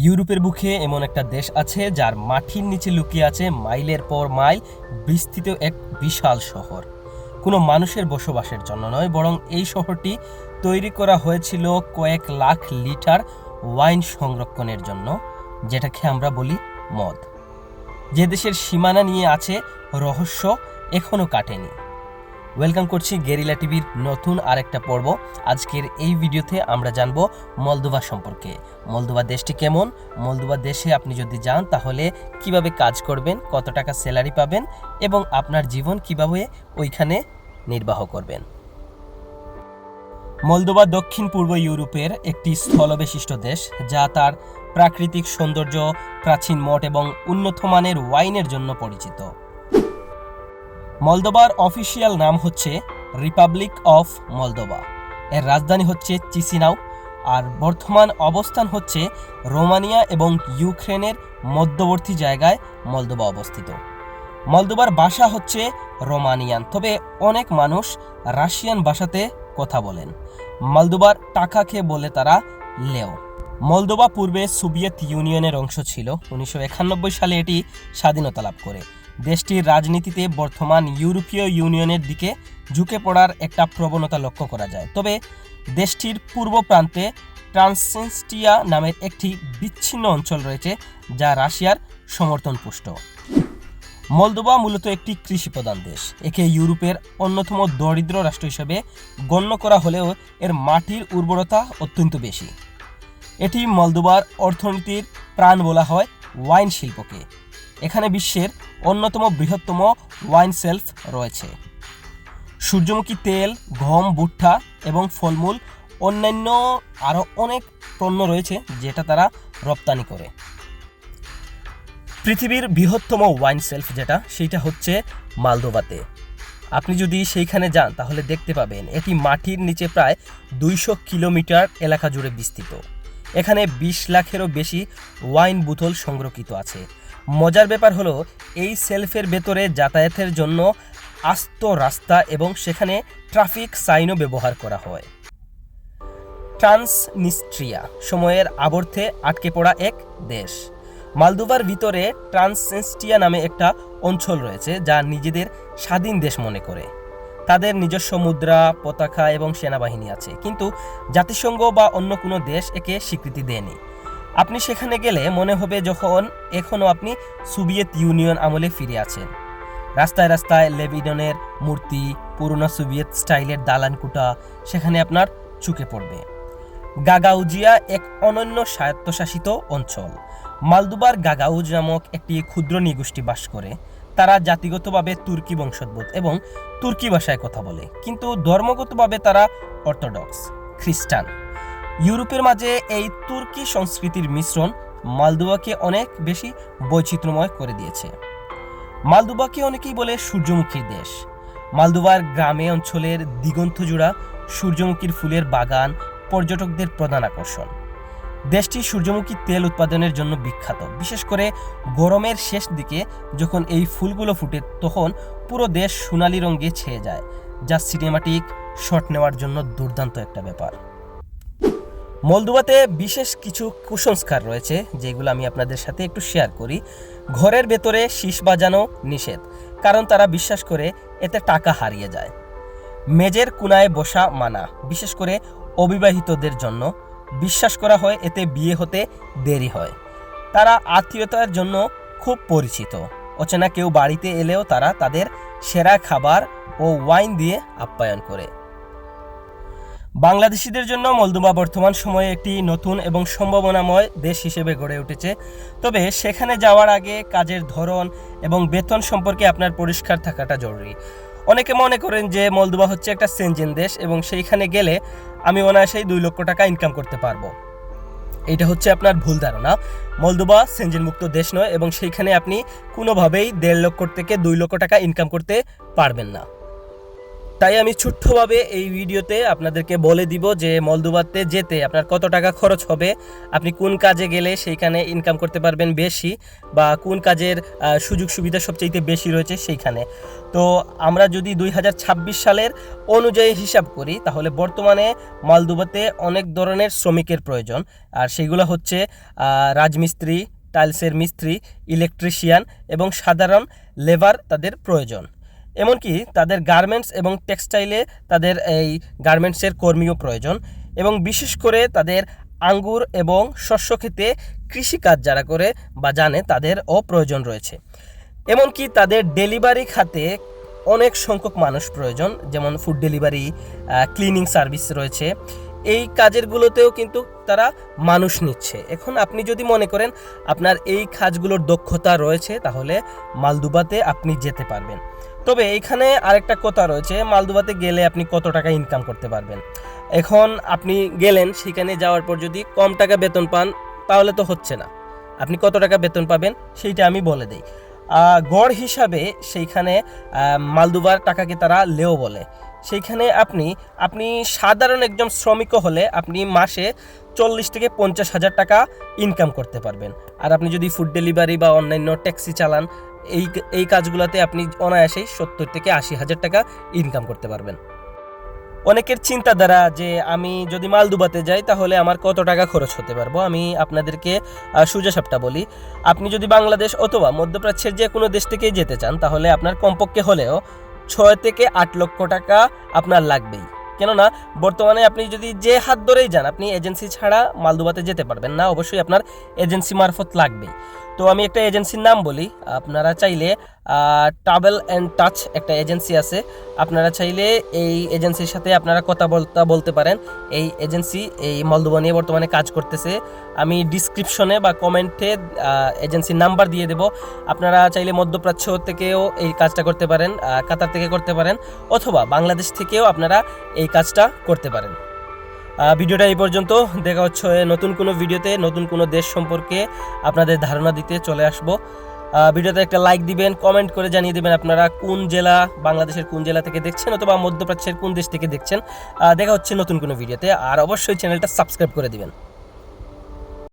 ইউরোপের বুকে এমন একটা দেশ আছে যার মাটির নিচে লুকিয়ে আছে মাইলের পর মাইল বিস্তৃত এক বিশাল শহর। কোনো মানুষের বসবাসের জন্য নয়, বরং এই শহরটি তৈরি করা হয়েছিল কয়েক লাখ লিটার ওয়াইন সংরক্ষণের জন্য, যেটাকে আমরা বলি মদ। যে দেশের সীমানা নিয়ে আছে রহস্য এখনও কাটেনি। ওয়েলকাম করছি গেরিলা টিভির নতুন আরেকটা পর্ব। আজকের এই ভিডিওতে আমরা জানবো মলদোভা সম্পর্কে। মলদোভা দেশটি কেমন, মলদোভা দেশে আপনি যদি যান তাহলে কিভাবে কাজ করবেন, কত টাকা স্যালারি পাবেন এবং আপনার জীবন কিভাবে ওইখানে নির্বাহ করবেন। মলদোভা দক্ষিণ পূর্ব ইউরোপের একটি স্থলবেষ্টিত দেশ, যা তার প্রাকৃতিক সৌন্দর্য, প্রাচীন মঠ এবং উন্নত মানের ওয়াইনের জন্য পরিচিত। মলদোভার অফিসিয়াল নাম হচ্ছে রিপাবলিক অফ মলদোভা। এর রাজধানী হচ্ছে চিসিনাউ, আর বর্তমান অবস্থান হচ্ছে রোমানিয়া এবং ইউক্রেনের মধ্যবর্তী জায়গায় মলদোভা অবস্থিত। মলদোভার ভাষা হচ্ছে রোমানিয়ান, তবে অনেক মানুষ রাশিয়ান ভাষাতে কথা বলেন। মলদোভার টাকাকে বলে তারা লেও। মলদোভা পূর্বে সোভিয়েত ইউনিয়নের অংশ ছিল। 1991 সালে এটি স্বাধীনতা লাভ করে। দেশটির রাজনীতিতে বর্তমান ইউরোপীয় ইউনিয়নের দিকে ঝুঁকে পড়ার একটা প্রবণতা লক্ষ্য করা যায়। তবে দেশটির পূর্ব প্রান্তে ট্রান্সনিস্ট্রিয়া নামের একটি বিচ্ছিন্ন অঞ্চল রয়েছে, যা রাশিয়ার সমর্থনপুষ্ট। মলদোভা মূলত একটি কৃষিপ্রধান দেশ। একে ইউরোপের অন্যতম দরিদ্র রাষ্ট্র হিসেবে গণ্য করা হলেও এর মাটির উর্বরতা অত্যন্ত বেশি। এটি মলদোভার অর্থনীতির প্রাণ বলা হয় ওয়াইন শিল্পকে। এখানে বিশ্বের অন্যতম বৃহত্তম ওয়াইন সেলফ রয়েছে। সূর্যমুখী তেল, গম, ভুট্টা এবং ফলমূল, অন্যান্য আরও অনেক পণ্য রয়েছে যেটা তারা রপ্তানি করে। পৃথিবীর বৃহত্তম ওয়াইন সেলফ সেটা হচ্ছে মলদোভাতে। আপনি যদি সেইখানে যান তাহলে দেখতে পাবেন এটি মাটির নিচে প্রায় 200 কিলোমিটার এলাকা জুড়ে বিস্তৃত। এখানে 20 লাখেরও বেশি ওয়াইন বোতল সংরক্ষিত আছে। মজার ব্যাপার হলো এই সেলফের ভেতরে যাতায়াতের জন্য আস্ত রাস্তা এবং সেখানে ট্রাফিক সাইনও ব্যবহার করা হয়। ট্রান্সনিস্ট্রিয়া সময়ের আবর্তে আটকে পড়া এক দেশ। মলদোভার ভিতরে ট্রান্সনিস্ট্রিয়া নামে একটা অঞ্চল রয়েছে যা নিজেদের স্বাধীন দেশ মনে করে। তাদের নিজস্ব মুদ্রা, পতাকা এবং সেনাবাহিনী আছে, কিন্তু জাতিসংঘ বা অন্য কোনো দেশ একে স্বীকৃতি দেয়নি। আপনি সেখানে গেলে মনে হবে যখন এখনও আপনি সোভিয়েত ইউনিয়ন আমলে ফিরে আছেন। রাস্তায় রাস্তায় লেভিডনের মূর্তি, পুরনো সোভিয়েত স্টাইলের দালানকুটা সেখানে আপনার চোখে পড়বে। গাগাউজিয়া এক অনন্য স্বায়ত্তশাসিত অঞ্চল। মলদোভার গাগাউজ নামক একটি ক্ষুদ্র নৃগোষ্ঠী বাস করে। তারা জাতিগতভাবে তুর্কি বংশোদ্ভূত এবং তুর্কি ভাষায় কথা বলে, কিন্তু ধর্মগতভাবে তারা অর্থোডক্স খ্রিস্টান। ইউরোপের মাঝে এই তুর্কি সংস্কৃতির মিশ্রণ মলদোভাকে অনেক বেশি বৈচিত্র্যময় করে দিয়েছে। মলদোভাকে অনেকেই বলে সূর্যমুখীর দেশ। মলদোভার গ্রামে অঞ্চলের দিগন্তজোড়া সূর্যমুখীর ফুলের বাগান পর্যটকদের প্রধান আকর্ষণ। দেশটি সূর্যমুখী তেল উৎপাদনের জন্য বিখ্যাত। বিশেষ করে গরমের শেষ দিকে যখন এই ফুলগুলো ফুটে তখন পুরো দেশ সোনালি রঙে ছেয়ে যায়, যা সিনেমাটিক শট নেওয়ার জন্য দুর্দান্ত একটা ব্যাপার। মলদোভাতে বিশেষ কিছু কুসংস্কার রয়েছে যেগুলো আমি আপনাদের সাথে একটু শেয়ার করি। ঘরের ভেতরে শীষ বাজানো নিষেধ, কারণ তারা বিশ্বাস করে এতে টাকা হারিয়ে যায়। মেজের কোণায় বসা মানা, বিশেষ করে অবিবাহিতদের জন্য। বিশ্বাস করা হয় এতে বিয়ে হতে দেরি হয়। তারা আত্মীয়তার জন্য খুব পরিচিত। অচেনা কেউ বাড়িতে এলেও তারা তাদের সেরা খাবার ও ওয়াইন দিয়ে আপ্যায়ন করে। বাংলাদেশিদের জন্য মলদোভা বর্তমান সময়ে একটি নতুন এবং সম্ভাবনাময় দেশ হিসেবে গড়ে উঠেছে। তবে সেখানে যাওয়ার আগে কাজের ধরন এবং বেতন সম্পর্কে আপনার পরিষ্কার থাকাটা জরুরি। অনেকে মনে করেন যে মলদোভা হচ্ছে একটা সেনজেন দেশ এবং সেইখানে গেলে আমি অনায়াসেই 2 লক্ষ টাকা ইনকাম করতে পারবো। এটা হচ্ছে আপনার ভুল ধারণা। মলদোভা সেনজেন মুক্ত দেশ নয় এবং সেইখানে আপনি কোনোভাবেই 1.5 লক্ষ থেকে 2 লক্ষ টাকা ইনকাম করতে পারবেন না। তাই আমি ছোট্টভাবে এই ভিডিওতে আপনাদেরকে বলে দিব যে মলদোভাতে যেতে আপনার কত টাকা খরচ হবে, আপনি কোন কাজে গেলে সেইখানে ইনকাম করতে পারবেন বেশি, বা কোন কাজের সুযোগ সুবিধা সবচেয়ে বেশি রয়েছে সেইখানে। তো আমরা যদি 2026 সালের অনুযায়ী হিসাব করি তাহলে বর্তমানে মলদোভাতে অনেক ধরনের শ্রমিকের প্রয়োজন, আর সেগুলো হচ্ছে রাজমিস্ত্রি, টাইলসের মিস্ত্রি, ইলেকট্রিশিয়ান এবং সাধারণ লেবার তাদের প্রয়োজন। এমনকি তাদের গার্মেন্টস এবং টেক্সটাইলে তাদের এই গার্মেন্টসের কর্মীও প্রয়োজন, এবং বিশেষ করে তাদের আঙ্গুর এবং শস্য ক্ষেতে কৃষিকাজ যারা করে বা জানে তাদেরও প্রয়োজন রয়েছে। এমনকি তাদের ডেলিভারি খাতে অনেক সংখ্যক মানুষ প্রয়োজন, যেমন ফুড ডেলিভারি, ক্লিনিং সার্ভিস রয়েছে। এই কাজেরগুলোতেও কিন্তু তারা মানুষ নিচ্ছে। এখন আপনি যদি মনে করেন আপনার এই কাজগুলোর দক্ষতা রয়েছে তাহলে মলদোভাতে আপনি যেতে পারবেন। তবে এইখানে আরেকটা কথা রয়েছে, মলদোভাতে গেলে আপনি কত টাকা ইনকাম করতে পারবেন। এখন আপনি গেলেন, সেখানে যাওয়ার পর যদি কম টাকা বেতন পান তাহলে তো হচ্ছে না। আপনি কত টাকা বেতন পাবেন সেইটা আমি বলে দিই। গড় হিসাবে সেইখানে মলদোভার টাকাকে তারা লেও বলে। সেইখানে আপনি সাধারণ একজন শ্রমিকও হলে আপনি মাসে 40 থেকে 50 হাজার টাকা ইনকাম করতে পারবেন। আর আপনি যদি ফুড ডেলিভারি বা অন্যান্য ট্যাক্সি চালান, এই কাজগুলোতে আপনি অনায়াসেই 70 থেকে 80 হাজার টাকা ইনকাম করতে পারবেন। অনেকের চিন্তাধারা যে আমি যদি মলদোভাতে যাই তাহলে আমার কত টাকা খরচ হতে পারবো। আমি আপনাদেরকে সোজাসাপটা বলি, আপনি যদি বাংলাদেশ অথবা মধ্যপ্রাচ্যের যে কোনো দেশ থেকেই যেতে চান তাহলে আপনার কমপক্ষে হলেও 6 থেকে 8 লক্ষ টাকা আপনার লাগবেই। কেননা বর্তমানে আপনি যদি যে হাত ধরেই যান, আপনি এজেন্সি ছাড়া মলদোভাতে যেতে পারবেন না, অবশ্যই আপনার এজেন্সি মারফত লাগবেই। তো আমি একটা এজেন্সির নাম বলি, আপনারা চাইলে ট্রাভেল অ্যান্ড টাচ একটা এজেন্সি আছে, আপনারা চাইলে এই এজেন্সির সাথে আপনারা কথা বলতে পারেন। এই এজেন্সি এই মলদোভা নিয়ে বর্তমানে কাজ করতেছে। আমি ডিসক্রিপশনে বা কমেন্টে এজেন্সির নাম্বার দিয়ে দেব। আপনারা চাইলে মধ্যপ্রাচ্য থেকেও এই কাজটা করতে পারেন, কাতার থেকে করতে পারেন, অথবা বাংলাদেশ থেকেও আপনারা এই কাজটা করতে পারেন। ভিডিওটা এই পর্যন্ত, দেখা হচ্ছে নতুন কোনো ভিডিওতে নতুন কোনো দেশ সম্পর্কে আপনাদের ধারণা দিতে চলে আসব। ভিডিওতে একটা লাইক দিবেন, কমেন্ট করে জানিয়ে দেবেন আপনারা কোন জেলা, বাংলাদেশের কোন জেলা থেকে দেখছেন অথবা মধ্যপ্রাচ্যের কোন দেশ থেকে দেখছেন। দেখা হচ্ছে নতুন কোনো ভিডিওতে, আর অবশ্যই চ্যানেলটা সাবস্ক্রাইব করে দিবেন।